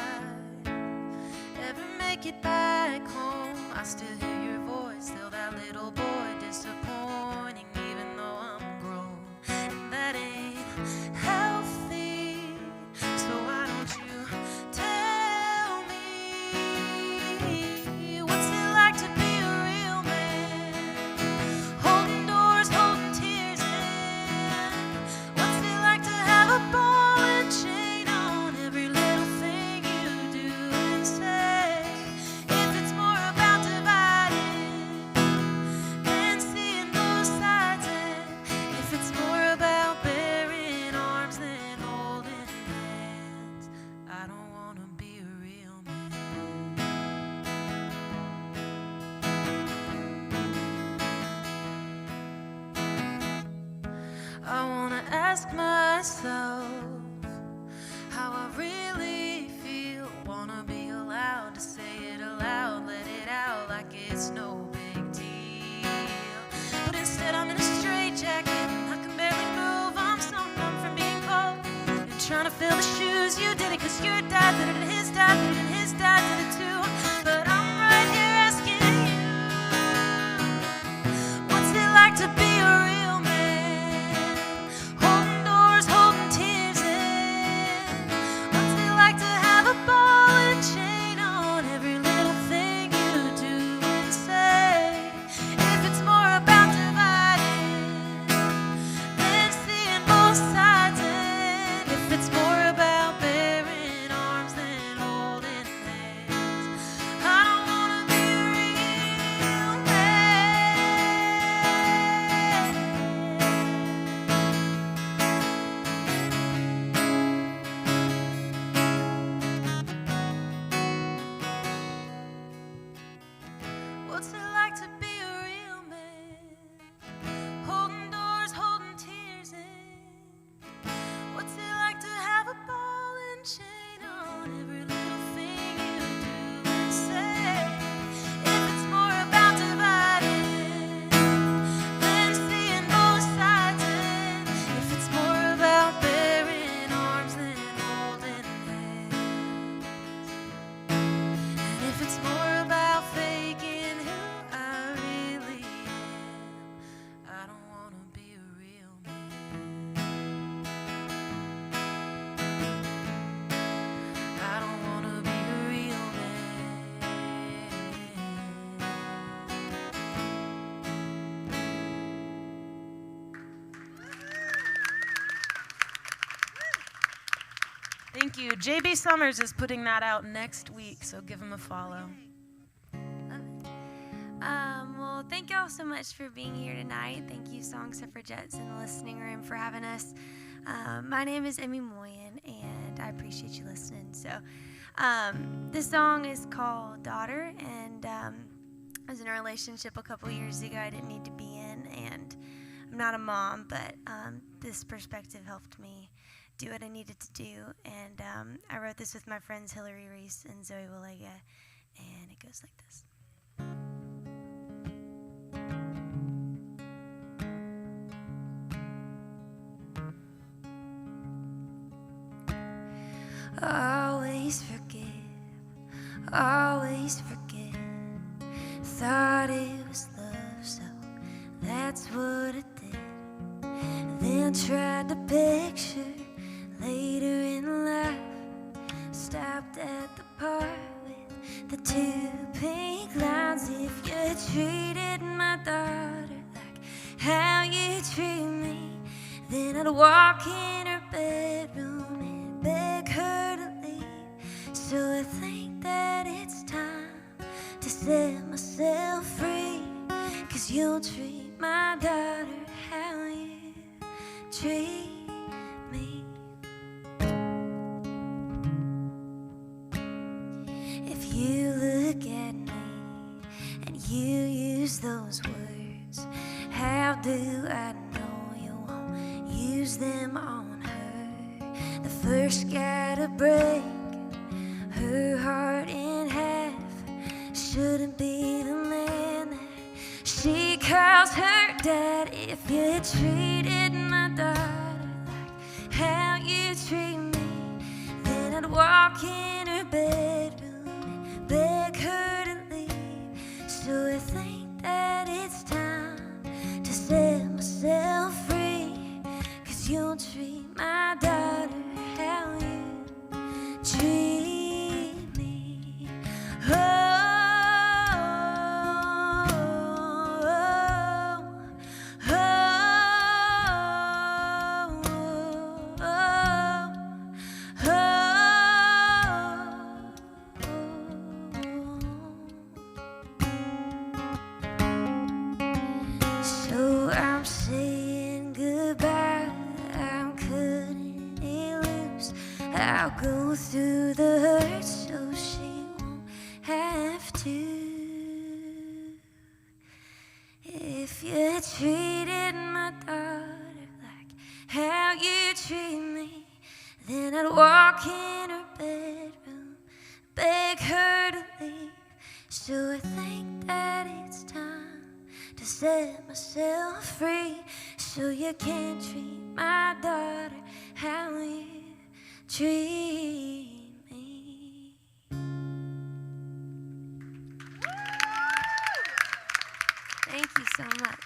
ever make it back home, I still hear your voice, still that little boy, disappointing even though I'm grown. And that ain't healthy, so why don't you myself how I really feel. Wanna be allowed to say it aloud, let it out like it's no big deal. But instead I'm in a straitjacket and I can barely move. I'm so numb from being cold and trying to fill the shoes. You did it 'cause your dad did it and his dad did it and his dad did it too. But I'm right here asking you, what's it like to be a real man? Thank you. JB Summers is putting that out next week, so give him a follow. Well, thank y'all y'all so much for being here tonight. Thank you, Song Suffragettes in the listening room, for having us. My name is Emmy Moyen, and I appreciate you listening. So, this song is called Daughter, and I was in a relationship a couple years ago I didn't need to be in, and I'm not a mom, but this perspective helped me do what I needed to do. And I wrote this with my friends Hillary Reese and Zoe Walega, and it goes like this. Always forgive, always forget. Thought it was love, so that's what it did. Then tried to picture later in life. Stopped at the part with the 2 pink lines. If you treated my daughter like how you treat me, then I'd walk in her bedroom and beg her to leave. So I think that it's time to set myself free, 'cause you'll treat my daughter how you treat me. If you look at me and you use those words, how do I know you won't use them on her? The first guy to break her heart in half shouldn't be the man that she calls her dad. If you treated my daughter like how you treat me, then I'd walk in her bedroom and beg her to leave. So I think that it's time to set myself free, 'cause you'll treat my daughter how you treat me. Oh. I'll go through the hurt so she won't have to. If you treated my daughter like how you treat me, then I'd walk in her bedroom, beg her to leave. So I think that it's time to set myself free, so you can treat my daughter how you treat me. Thank you so much.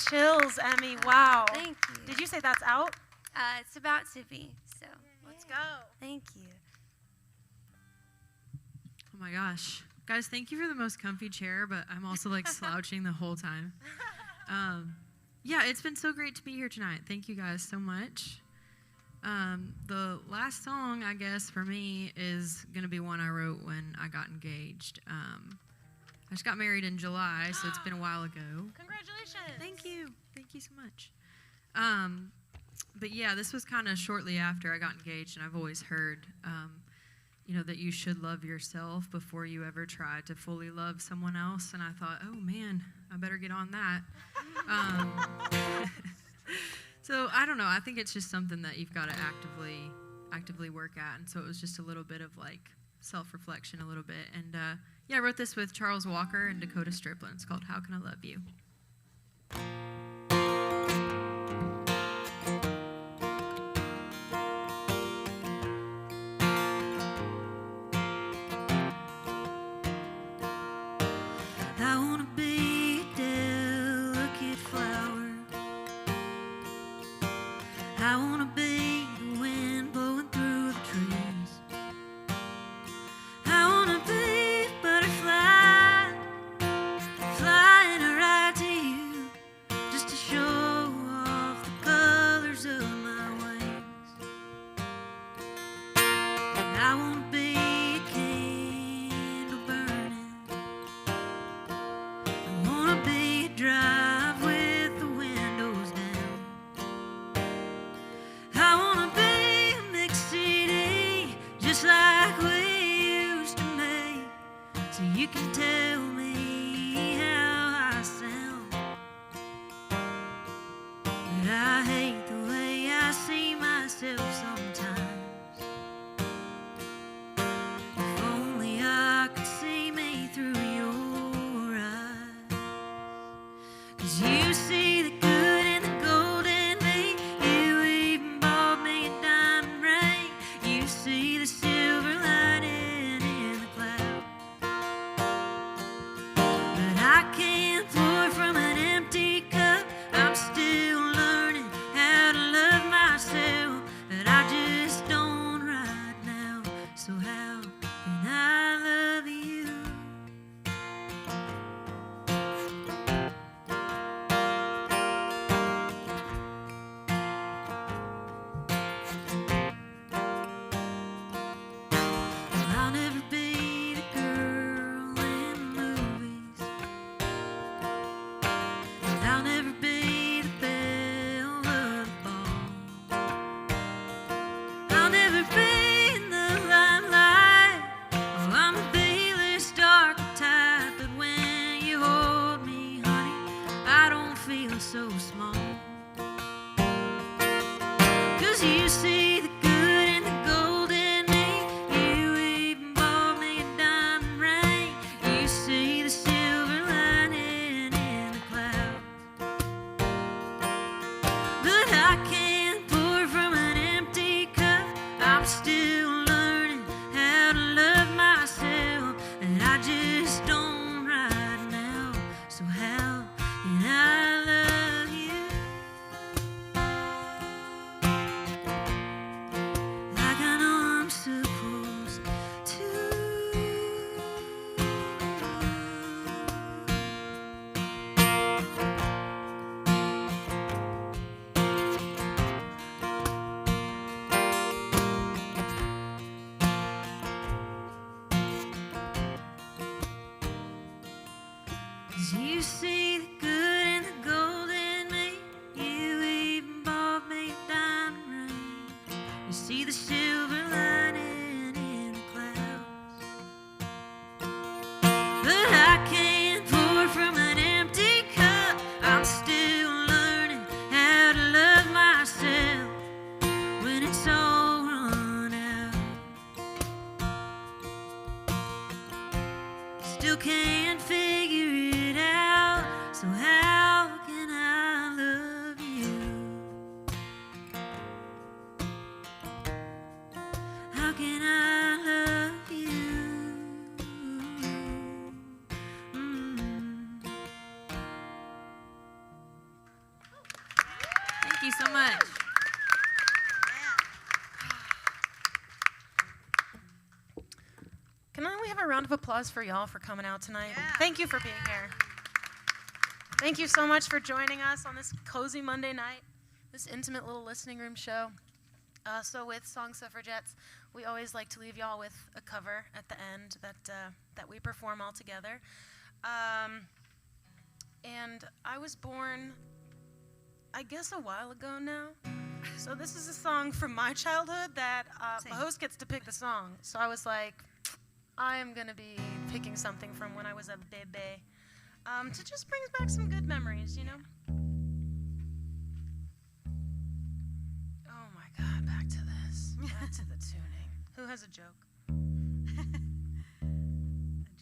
Chills, Emmy. Wow. Thank you. Did you say that's out? It's about to be, so Let's go. thank you. Oh my gosh. Guys, thank you for the most comfy chair, but I'm also like slouching the whole time. Yeah, it's been so great to be here tonight. Thank you guys so much. The last song, I guess, for me is going to be one I wrote when I got engaged. I just got married in July, so it's been a while ago. Congratulations. Thank you. Thank you so much. But yeah, this was kind of shortly after I got engaged, and I've always heard, that you should love yourself before you ever try to fully love someone else. And I thought, oh man, I better get on that. So I don't know. I think it's just something that you've got to actively work at. And so it was just a little bit of like self-reflection a little bit. And I wrote this with Charles Walker and Dakota Striplin. It's called How Can I Love You? Dry But I hate the way I see myself sometimes. If only I could see me through your eyes. 'Cause you see the good and the gold in me. You even bought me a diamond ring. You see the silver lining in the clouds. But I can't pour from an empty cup. I'm still learning how to love myself. But I just don't right now. So how can I love you? I'll never be the girl in the movies. I'll never be the belle of the ball. I'll never be in the limelight. Oh, I'm a B-list archetype, but when you hold me, honey, I don't feel so small. 'Cause you see the good and the gold in me. You even bought me a diamond ring. You see the silver lining in the clouds. But I can't pour from an empty cup. I'm still learning how to love myself. And I just don't right now. So how can I love you? Like I know I'm supposed to. Cause you see the good and the gold in me. You even bought me a diamond ring. You see the silver lining in the clouds. But I can't pour from an empty cup. I'm still learning how to love myself when it's all run out. Still can't figure it out. So how can I love you? How can I love you? Thank you so much. Can we have a round of applause for y'all for coming out tonight? Thank you for being here. Thank you so much for joining us on this cozy Monday night, this intimate little listening room show. So with Song Suffragettes, we always like to leave y'all with a cover at the end that we perform all together. And I was born, I guess, a while ago now. So this is a song from my childhood that the host gets to pick the song. So I was like, I am going to be picking something from when I was a bebe to just bring back some good memories, you know? Oh my God, back to this. Back to the tuning. Who has a joke? A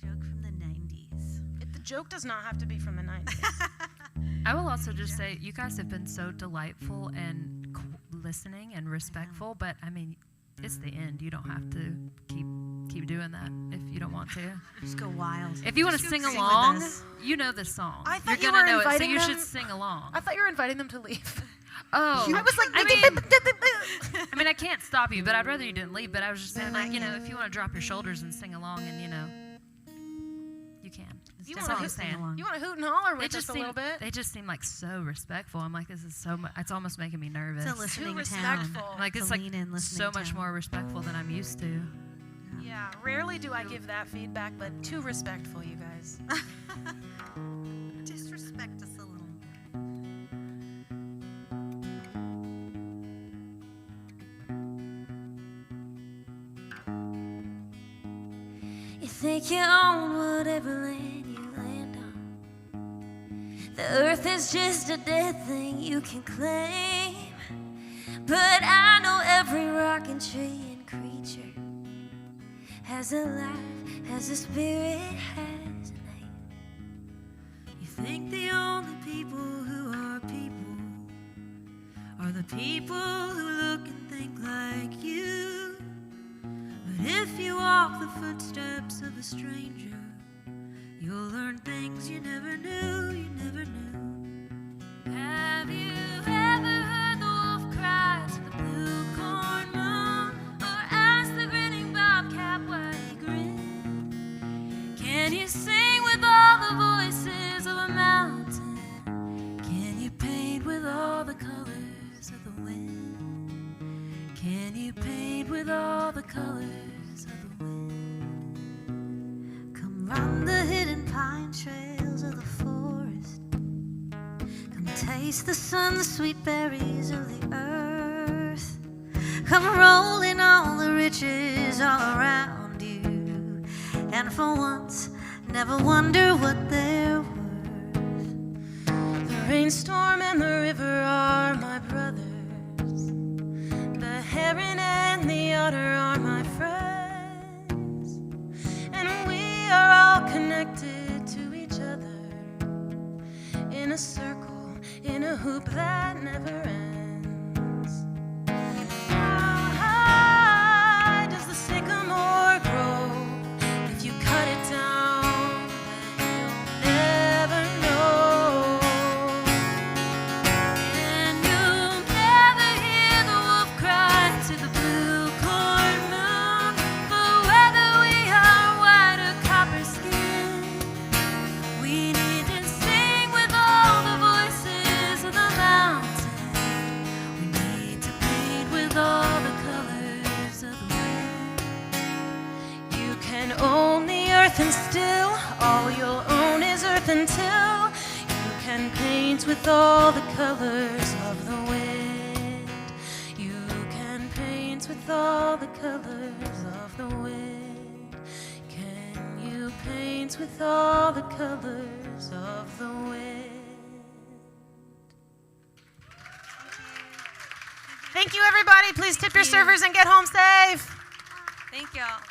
joke from the 90s. The joke does not have to be from the 90s. I will also just say, you guys have been so delightful and listening and respectful, but I mean, it's the end. You don't have to keep doing that if you don't want to. Just go wild. If you want to sing along, you know this song. I thought You're you gonna were know it, so inviting you them- should sing along. I thought you were inviting them to leave. Oh, I was like, I mean, I can't stop you, but I'd rather you didn't leave. But I was just saying, like, you know, if you want to drop your shoulders and sing along, and you know, you can. You That's wanna all I'm sing saying. along. You want to hoot and holler They with just us a seem, little bit? they just seem like so respectful. I'm like, this is so much. It's almost making me nervous. It's a listening Too town. respectful. I'm like, It's it's a like lean-in listening so much town. more respectful than I'm used to. Yeah, rarely do I give that feedback, but too respectful, you guys. Disrespect us a little. You think you own whatever land you land on. The Earth is just a dead thing you can claim. But I know every rock and tree and creature has a life, has a spirit, has a name. You think the only people who are people are the people who look and think like you. But if you walk the footsteps of a stranger, you'll learn things you never knew, you never knew. Have you ever heard the wolf cry to the blue corn moon, or asked the grinning bobcat why he grinned? Can you sing with all the voices of a mountain? Can you paint with all the colors of the wind? Can you paint with all the colors of the wind? Come run the hidden pine trails of the forest. Come taste the sun, the sweet berries of the earth. Come roll in all the riches all around you. And for once, never wonder what they're worth. The rainstorm and the river are my brothers. The heron and the otter are my friends. And we are all connected to each other in a circle, in a hoop that never ends. How high does the sycamore grow? If you cut it down, then you'll never know. And you'll never hear the wolf cry to the blue corn moon, for whether we are white or copper skin, we need to sing with all the voices of the mountain. We need to paint with all the colors of the wind. You can own the earth and still all you'll own is earth until you can paint with all the colors of the wind. You can paint with all the colors of the wind. Can you paint with all the colors of the wind? Thank you, everybody. Please tip your servers and get home safe. Thank y'all.